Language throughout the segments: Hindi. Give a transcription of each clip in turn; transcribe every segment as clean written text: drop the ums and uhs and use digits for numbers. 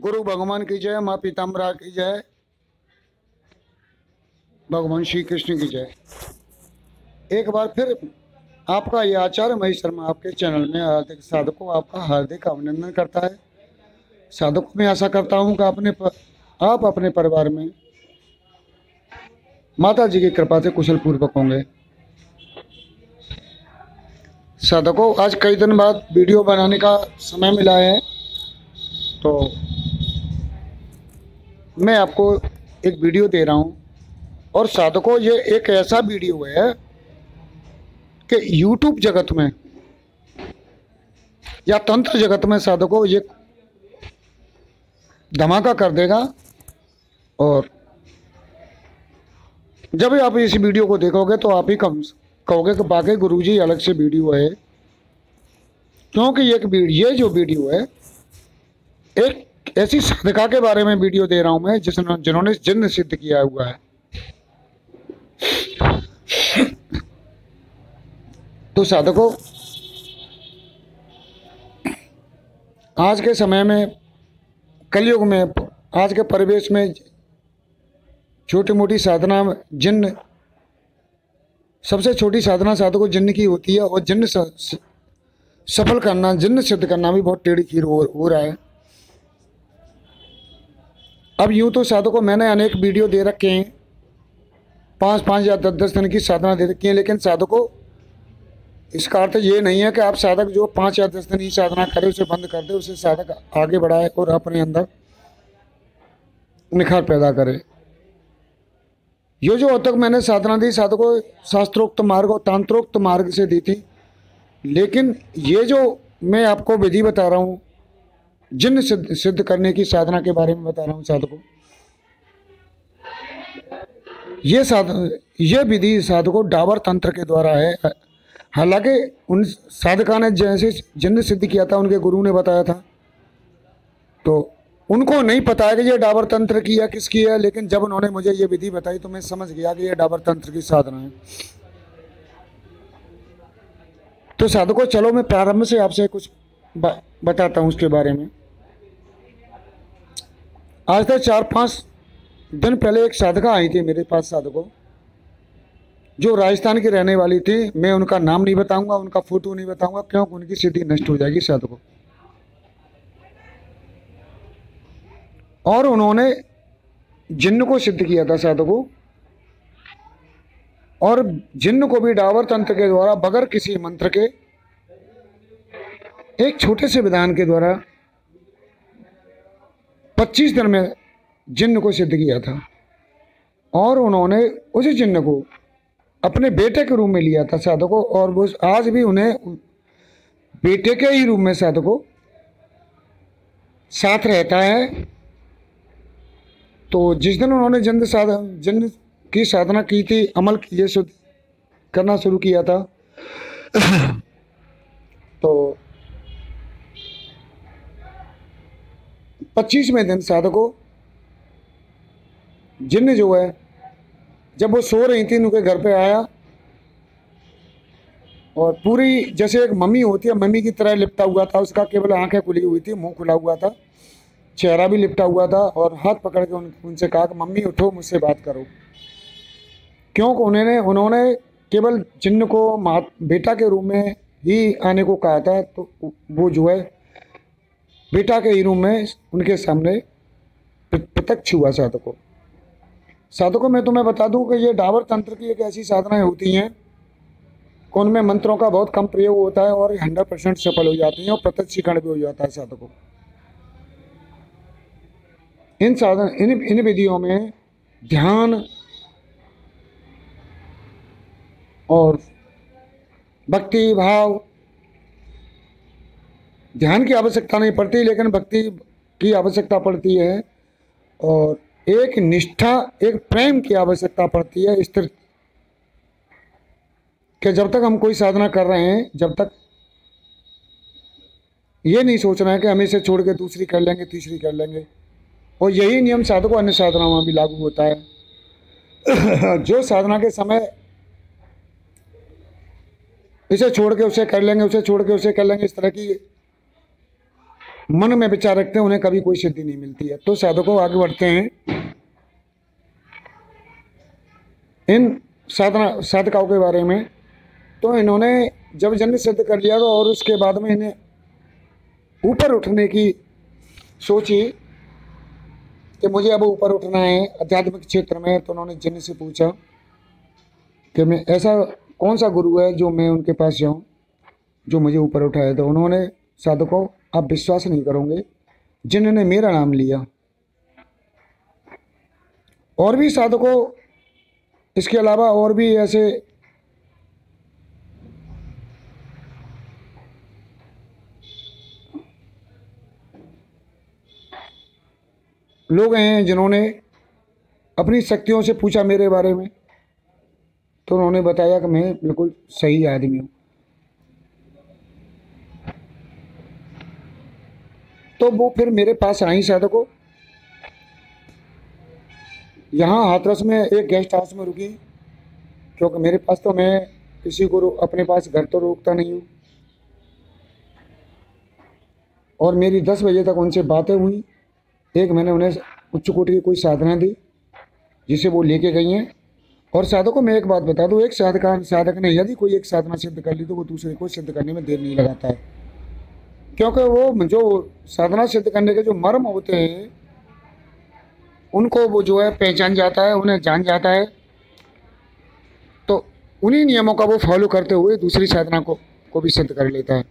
गुरु भगवान की जय, माँ पीताम्बरा की जय, भगवान श्री कृष्ण की जय। एक बार फिर आपका ये आचार्य महेश शर्मा आपके चैनल में हार्दिक साधकों आपका हार्दिक अभिनंदन करता है। साधकों में आशा करता हूँ कि आप अपने परिवार में माता जी की कृपा से कुशल पूर्वक होंगे। साधकों, आज कई दिन बाद वीडियो बनाने का समय मिला है, तो मैं आपको एक वीडियो दे रहा हूँ। और साधकों, ये एक ऐसा वीडियो है कि यूट्यूब जगत में या तंत्र जगत में साधकों ये धमाका कर देगा। और जब आप इस वीडियो को देखोगे तो आप ही कहोगे कि वाकई गुरुजी अलग से वीडियो है, क्योंकि ये जो वीडियो है एक ऐसी साधका के बारे में वीडियो दे रहा हूं मैं जिन्होंने जिन्न सिद्ध किया हुआ है। तो साधकों, आज के समय में, कलयुग में, आज के परिवेश में छोटी मोटी साधना जिन्न, सबसे छोटी साधना साधकों जिन्न की होती है। और जिन्न सफल करना, जिन्न सिद्ध करना भी बहुत टेढ़ी खीर हो रहा है। अब यूं तो साधकों मैंने अनेक वीडियो दे रखे हैं, 5-5 या 10-10 दिन की साधना दे रखी है, लेकिन साधकों इसका अर्थ ये नहीं है कि आप साधक जो 5 या 10 दिन की साधना करे उसे बंद कर दे, उसे साधक आगे बढ़ाए और अपने अंदर निखार पैदा करे। ये जो अब तक मैंने साधना दी साधकों शास्त्रोक्त मार्ग और तांत्रोक्त मार्ग से दी थी, लेकिन ये जो मैं आपको विधि बता रहा हूँ, जिन्न सिद्ध करने की साधना के बारे में बता रहा हूँ साधकों, ये विधि साधकों डाबर तंत्र के द्वारा है। हालांकि उन साधका ने जैसे जिन्न सिद्ध किया था उनके गुरु ने बताया था, तो उनको नहीं पता है कि ये डाबर तंत्र की है किसकी है, लेकिन जब उन्होंने मुझे ये विधि बताई तो मैं समझ गया कि ये डाबर तंत्र की साधना है। तो साधकों चलो मैं प्रारंभ से आपसे कुछ बताता हूँ उसके बारे में। आज तक 4-5 दिन पहले एक साधका आई थी मेरे पास साधकों, जो राजस्थान की रहने वाली थी। मैं उनका नाम नहीं बताऊंगा, उनका फोटो नहीं बताऊंगा, क्योंकि उनकी सिद्धि नष्ट हो जाएगी साधकों। और उन्होंने जिन्न को सिद्ध किया था साधकों, और जिन्न को भी डाबर तंत्र के द्वारा बगैर किसी मंत्र के एक छोटे से विधान के द्वारा 25 दिन में जिन्न को सिद्ध किया था। और उन्होंने उस जिन्न को अपने बेटे के रूप में लिया था साधकों, और वो आज भी उन्हें बेटे के ही रूप में साधकों साथ रहता है। तो जिस दिन उन्होंने जिन्न की साधना की थी, अमल ये करना शुरू किया था, तो 25वें दिन साधकों जिन्न जो है, जब वो सो रही थी उनके घर पे आया, और पूरी जैसे एक मम्मी होती है मम्मी की तरह लिपटा हुआ था। उसका केवल आंखें खुली हुई थी, मुंह खुला हुआ था, चेहरा भी लिपटा हुआ था, और हाथ पकड़ के उनसे कहा कि मम्मी उठो, मुझसे बात करो। क्योंकि उन्होंने केवल जिन्न को बेटा के रूप में ही आने को कहा था, तो वो जो है बेटा के ही रूप में उनके सामने प्रत्यक्ष हुआ साधकों मैं तुम्हें बता दूं कि ये डाबर तंत्र की एक ऐसी साधनाएं होती हैं, उनमें मंत्रों का बहुत कम प्रयोग होता है और 100% सफल हो जाती हैं, और प्रत्यक्षीकरण भी हो जाता है साधकों। इन विधियों में ध्यान और भक्ति भाव, ध्यान की आवश्यकता नहीं पड़ती लेकिन भक्ति की आवश्यकता पड़ती है, और एक निष्ठा, एक प्रेम की आवश्यकता पड़ती है स्थिर, कि जब तक हम कोई साधना कर रहे हैं, जब तक ये नहीं सोचना है कि हम इसे छोड़ के दूसरी कर लेंगे, तीसरी कर लेंगे। और यही नियम साधकों अन्य साधनाओं में भी लागू होता है। जो साधना के समय इसे छोड़ के उसे कर लेंगे, उसे छोड़ के उसे कर लेंगे, इस तरह की मन में विचार रखते हैं उन्हें कभी कोई सिद्धि नहीं मिलती है। तो साधकों आगे बढ़ते हैं इन साधकाओं के बारे में। तो इन्होंने जब जन्म सिद्ध कर लिया तो और उसके बाद में इन्हें ऊपर उठने की सोची कि मुझे अब ऊपर उठना है आध्यात्मिक क्षेत्र में। तो उन्होंने जिन से पूछा कि मैं ऐसा कौन सा गुरु है जो मैं उनके पास जाऊं जो मुझे ऊपर उठाए। तो उन्होंने साधकों आप विश्वास नहीं करोगे, जिन्होंने मेरा नाम लिया। और भी साधकों इसके अलावा और भी ऐसे लोग हैं जिन्होंने अपनी शक्तियों से पूछा मेरे बारे में। तो उन्होंने बताया कि मैं बिल्कुल सही आदमी हूँ। तो वो फिर मेरे पास आई साधकों। यहाँ हाथरस में एक गेस्ट हाउस में रुकी, क्योंकि मेरे पास तो मैं किसी को अपने पास घर तो रोकता नहीं हूँ। और मेरी 10 बजे तक उनसे बातें हुई। एक मैंने उन्हें उच्च कोटि की कोई साधना दी जिसे वो लेके गई हैं। और साधकों मैं एक बात बता दूँ, एक साधक ने यदि कोई एक साधना सिद्ध कर ली तो वो दूसरे को सिद्ध करने में देर नहीं लगाता है, क्योंकि वो जो साधना सिद्ध करने के जो मर्म होते हैं उनको वो जो है पहचान जाता है, उन्हें जान जाता है। तो उन्हीं नियमों का वो फॉलो करते हुए दूसरी साधना को भी सिद्ध कर लेता है।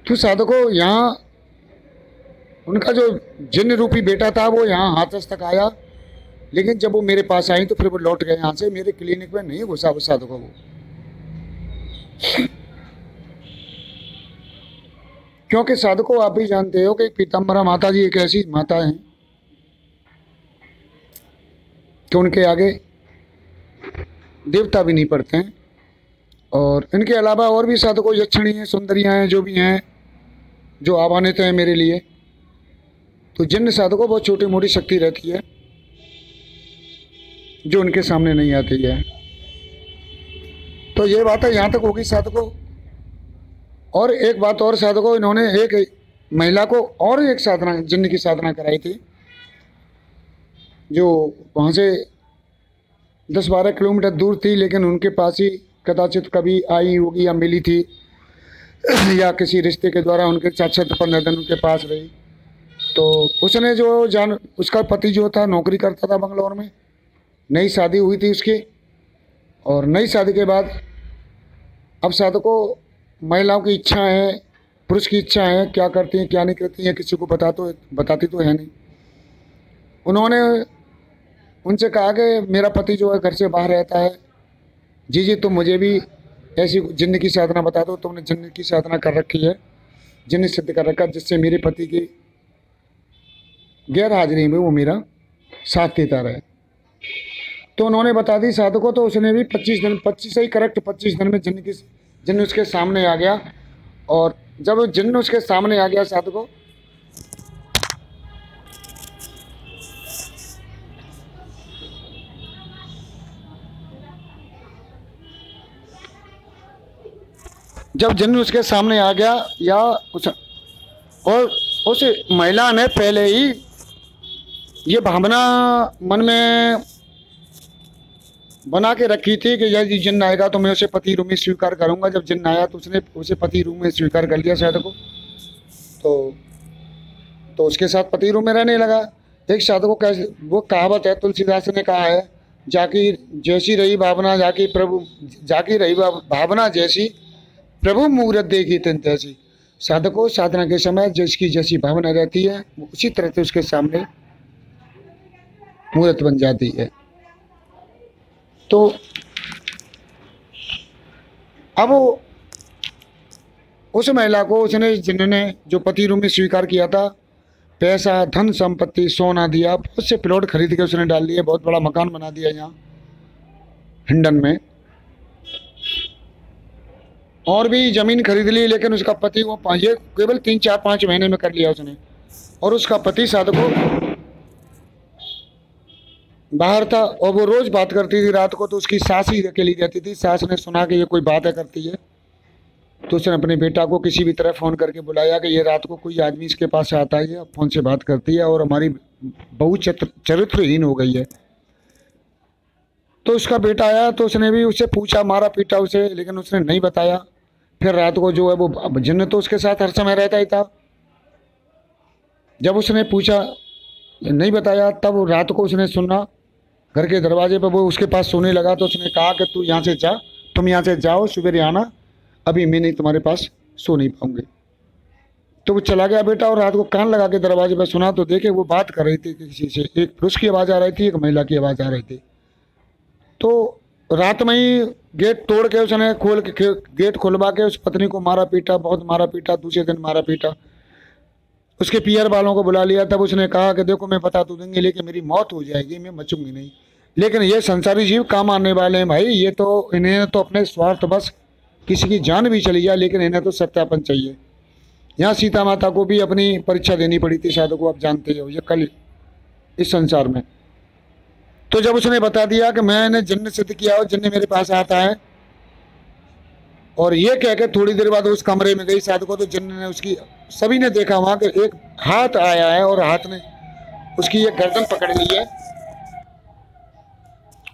तो साधकों यहाँ उनका जो जिन्न रूपी बेटा था वो यहाँ हाथरस तक आया, लेकिन जब वो मेरे पास आई तो फिर वो लौट गए यहाँ से। मेरे क्लिनिक में नहीं घुसा वो साधकों वो, क्योंकि साधकों आप भी जानते हो कि पीताम्बरा माता जी एक ऐसी माता हैं कि उनके आगे देवता भी नहीं पड़ते हैं। और इनके अलावा और भी साधकों यक्षिणी हैं, सुंदरियाँ हैं, जो भी हैं जो आवानित हैं मेरे लिए। तो जिन साधकों बहुत छोटी मोटी शक्ति रहती है जो उनके सामने नहीं आती है। तो ये बात है यहाँ तक होगी साधकों। और एक बात और साधकों, इन्होंने एक महिला को और एक साधना जिन्न की साधना कराई थी, जो वहाँ से 10-12 किलोमीटर दूर थी, लेकिन उनके पास ही कदाचित कभी आई होगी या मिली थी या किसी रिश्ते के द्वारा उनके साथ 15 दिन उनके पास रही। तो उसने जो उसका पति जो था नौकरी करता था बंगलौर में, नई शादी हुई थी उसकी। और नई शादी के बाद अब साधकों महिलाओं की इच्छा है, पुरुष की इच्छा है, क्या करती हैं क्या नहीं करती हैं किसी को बताती तो है नहीं। उन्होंने उनसे कहा कि मेरा पति जो है घर से बाहर रहता है, जी तो मुझे भी ऐसी जिन्न की साधना बता दो। तुमने जिन्न की साधना कर रखी है, जिन्न सिद्ध कर रखा, जिससे मेरे पति की गैर हाजिरी में वो मेरा साथ देता रहे। तो उन्होंने बता दी साधकों। तो उसने भी 25 ही करेक्ट 25 दिन में जिन्न उसके सामने आ गया। और जब जिन्न उसके सामने आ गया साधकों, जब जिन्न उसके सामने आ गया या उस महिला ने पहले ही ये भावना मन में बना के रखी थी कि यदि जिन्न आएगा तो मैं उसे पति रूप में स्वीकार करूंगा। जब जिन्न आया तो उसने उसे पति रूप में स्वीकार कर लिया साधक को। तो उसके साथ पति रूप में रहने लगा। एक साधक को कैसे, वो कहावत है तुलसीदास ने कहा है, जाकी जैसी रही भावना जाकी रही भावना जैसी प्रभु मुहूर्त देखी तिन तैसी। साधकों साधना के समय जिसकी जैसी भावना रहती है वो उसी तरह से उसके सामने मुहूर्त बन जाती है। तो अब उस महिला को जिन्होंने जो पति रूप में स्वीकार किया था, पैसा धन संपत्ति सोना दिया, उससे प्लॉट खरीद के उसने डाल दिया, बहुत बड़ा मकान बना दिया यहाँ हिंडन में, और भी ज़मीन खरीद ली। लेकिन उसका पति वो ये केवल 3-4-5 महीने में कर लिया उसने। और उसका पति साधकों बाहर था और वो रोज़ बात करती थी रात को। तो उसकी सास ही अकेली रहती थी। सास ने सुना कि ये कोई बात है करती है, तो उसने अपने बेटा को किसी भी तरह फ़ोन करके बुलाया कि ये रात को कोई आदमी इसके पास आता है, फ़ोन से बात करती है और हमारी बहू चरित्रहीन हो गई है। तो उसका बेटा आया तो उसने भी उससे पूछा, मारा पीटा उसे, लेकिन उसने नहीं बताया। फिर रात को जो है वो जिन्न तो उसके साथ हर समय रहता ही था। जब उसने पूछा, नहीं बताया, तब रात को उसने सुना घर के दरवाजे पर वो उसके पास सोने लगा। तो उसने कहा कि तू यहाँ से जा, तुम यहाँ से जाओ, सवेरे आना, अभी मैं नहीं तुम्हारे पास सो नहीं पाऊंगी। तो वो चला गया बेटा, और रात को कान लगा के दरवाजे पर सुना तो देखे वो बात कर रही थी किसी से। एक पुरुष की आवाज़ आ रही थी, एक महिला की आवाज़ आ रही थी। तो रात में ही गेट तोड़ के उसने खोल के गेट खुलवा के उस पत्नी को मारा पीटा, बहुत मारा पीटा। दूसरे दिन मारा पीटा, उसके पियर वालों को बुला लिया। तब उसने कहा कि देखो मैं बता तो दूंगी, लेकिन मेरी मौत हो जाएगी, मैं बचूंगी नहीं। लेकिन ये संसारी जीव काम आने वाले हैं भाई, ये तो इन्हें तो अपने स्वार्थ बस, किसी की जान भी चली जाए लेकिन इन्हें तो सत्यापन चाहिए। यहाँ सीता माता को भी अपनी परीक्षा देनी पड़ी थी, शायद को आप जानते हो, ये कल इस संसार में। तो जब उसने बता दिया कि मैंने जिन्न सिद्ध किया और जिन्न मेरे पास आता है, और ये कह के थोड़ी देर बाद उस कमरे में गई साधको, तो जिन्न ने उसकी, सभी ने देखा वहाँ के एक हाथ आया है और हाथ ने उसकी ये गर्दन पकड़ ली है,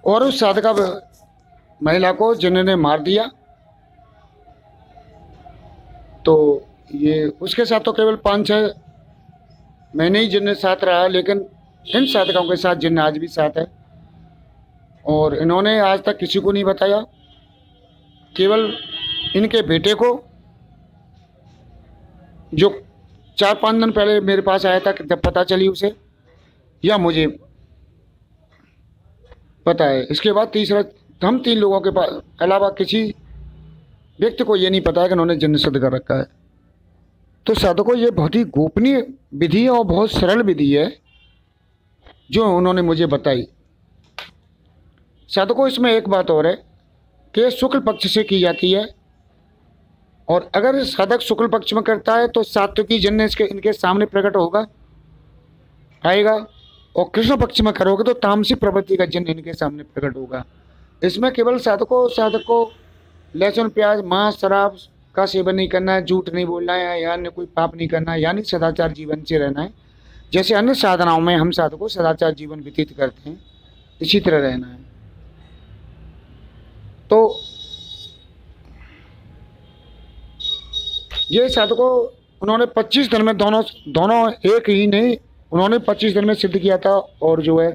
और उस साधका महिला को जिन्न ने मार दिया। तो ये उसके साथ तो केवल 5-6 महीने ही जिन्न साथ रहा, लेकिन इन साधकों के साथ जिन्न आज भी साथ है। और इन्होंने आज तक किसी को नहीं बताया, केवल इनके बेटे को, जो 4-5 दिन पहले मेरे पास आया था, जब पता चली उसे, या मुझे पता है। इसके बाद तीसरा, हम 3 लोगों के पास अलावा किसी व्यक्ति को ये नहीं पता है कि उन्होंने जिन्न सिद्ध कर रखा है। तो साधकों, ये बहुत ही गोपनीय विधि है और बहुत सरल विधि है जो उन्होंने मुझे बताई। साधकों, इसमें एक बात और है कि शुक्ल पक्ष से की जाती है, और अगर साधक शुक्ल पक्ष में करता है तो सात्विकी जिन्न इनके सामने प्रकट होगा, आएगा, और कृष्ण पक्ष में करोगे तो तामसिक प्रवृत्ति का जिन्न इनके सामने प्रकट होगा। इसमें केवल साधक को लहसुन प्याज मांस शराब का सेवन नहीं करना है, झूठ नहीं बोलना है, या अन्य कोई पाप नहीं करना है, यानी सदाचार जीवन से रहना है। जैसे अन्य साधनाओं में हम साधकों सदाचार जीवन व्यतीत करते हैं, इसी तरह रहना है। तो ये साधकों उन्होंने 25 दिन में दोनों एक ही नहीं, उन्होंने 25 दिन में सिद्ध किया था। और जो है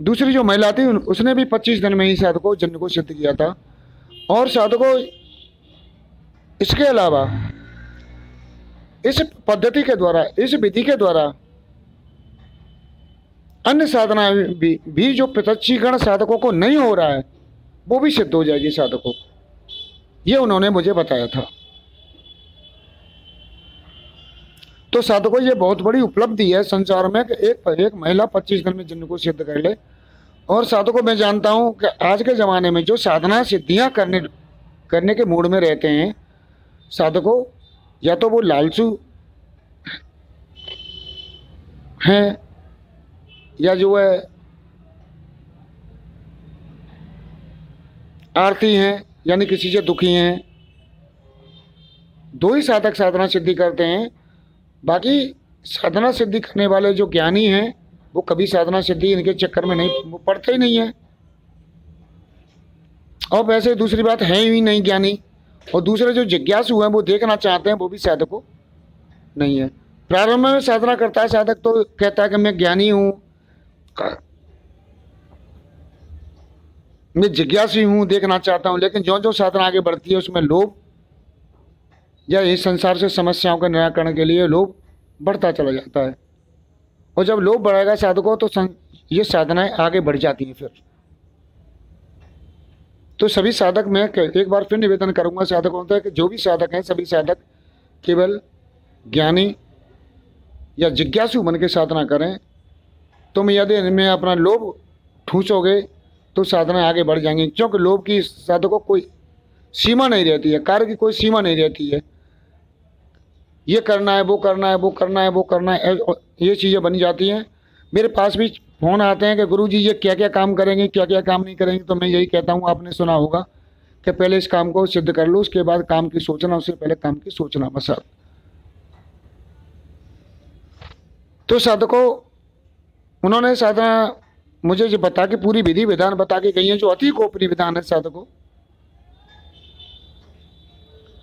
दूसरी जो महिला थी उसने भी 25 दिन में ही साधकों जिन्न को सिद्ध किया था। और साधकों, इसके अलावा इस पद्धति के द्वारा, इस विधि के द्वारा अन्य साधना भी जो प्रत्यक्षीकरण साधकों को नहीं हो रहा है वो भी सिद्ध हो जाएगी साधकों, ये उन्होंने मुझे बताया था। तो साधकों, ये बहुत बड़ी उपलब्धि है संसार में कि एक महिला 25 दिन में जिन्न को सिद्ध कर ले। और साधकों, मैं जानता हूं कि आज के ज़माने में जो साधना सिद्धियां करने के मूड में रहते हैं साधकों, या तो वो लालचू हैं, या जो है आरती हैं, यानी किसी से दुखी हैं। 2 ही साधक साधना सिद्धि करते हैं। बाकी साधना सिद्धि करने वाले जो ज्ञानी हैं वो कभी साधना सिद्धि इनके चक्कर में नहीं, वो पढ़ते ही नहीं है। और वैसे दूसरी बात है ही नहीं ज्ञानी। और दूसरे जो जिज्ञासु हैं वो देखना चाहते हैं, वो भी साधकों नहीं है। प्रारंभ में साधना करता है साधक तो कहता है कि मैं ज्ञानी हूँ, मैं जिज्ञासी हूँ, देखना चाहता हूँ। लेकिन जो जो साधना आगे बढ़ती है उसमें लोभ या इस संसार से समस्याओं के निराकरण के लिए लोभ बढ़ता चला जाता है। और जब लोभ बढ़ेगा साधकों तो ये साधनाएं आगे बढ़ जाती हैं फिर। तो सभी साधक, मैं एक बार फिर निवेदन करूंगा साधकों से कि जो भी साधक हैं सभी साधक केवल ज्ञानी या जिज्ञासु बन के साधना करें। तुम यदि इनमें अपना लोभ ठूंसोगे तो साधना आगे बढ़ जाएंगी, क्योंकि लोभ की साधकों कोई सीमा नहीं रहती है, कार्य की कोई सीमा नहीं रहती है। ये करना है, वो करना है, वो करना है, वो करना है, ये चीज़ें बनी जाती हैं। मेरे पास भी फ़ोन आते हैं कि गुरुजी ये क्या क्या काम करेंगे, क्या क्या काम नहीं करेंगे। तो मैं यही कहता हूँ, आपने सुना होगा कि पहले इस काम को सिद्ध कर लो, उसके बाद काम की सोचना, उससे पहले काम की सोचना बस। तो साधकों, उन्होंने साधना मुझे जो बता के पूरी विधि विधान बता के गई है, जो अति गोपनीय विधान है साधकों।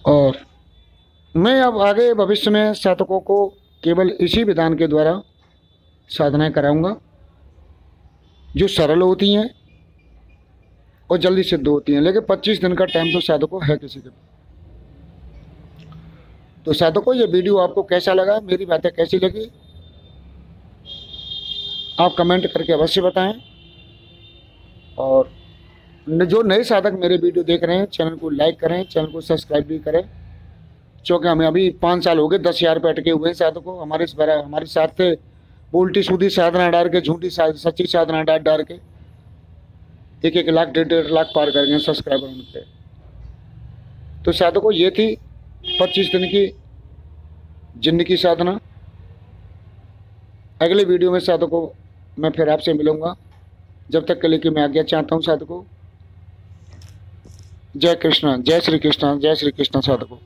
और मैं अब आगे भविष्य में साधकों को केवल इसी विधान के द्वारा साधनाएं कराऊंगा, जो सरल होती हैं और जल्दी सिद्ध होती हैं। लेकिन 25 दिन का टाइम तो साधकों है किसी के। तो साधकों, ये वीडियो आपको कैसा लगा, मेरी बातें कैसी लगी, आप कमेंट करके अवश्य बताएं। और जो नए साधक मेरे वीडियो देख रहे हैं, चैनल को लाइक करें, चैनल को सब्सक्राइब भी करें, क्योंकि हमें अभी 5 साल हो गए, 10,000 पे अटके हुए हैं साधकों। हमारे साथ थे उल्टी सूधी साधना डाल के, झूठी सच्ची साधना डाल के 1-1 लाख 1.5 लाख पार कर गए सब्सक्राइबर उनके। तो साधकों, ये थी 25 दिन की जिंदगी साधना। अगले वीडियो में साधकों मैं फिर आपसे मिलूंगा। जब तक के लिए कि मैं आज्ञा चाहता हूँ साधकों। जय कृष्णा, जय श्री कृष्णा, जय श्री कृष्णा साधकों।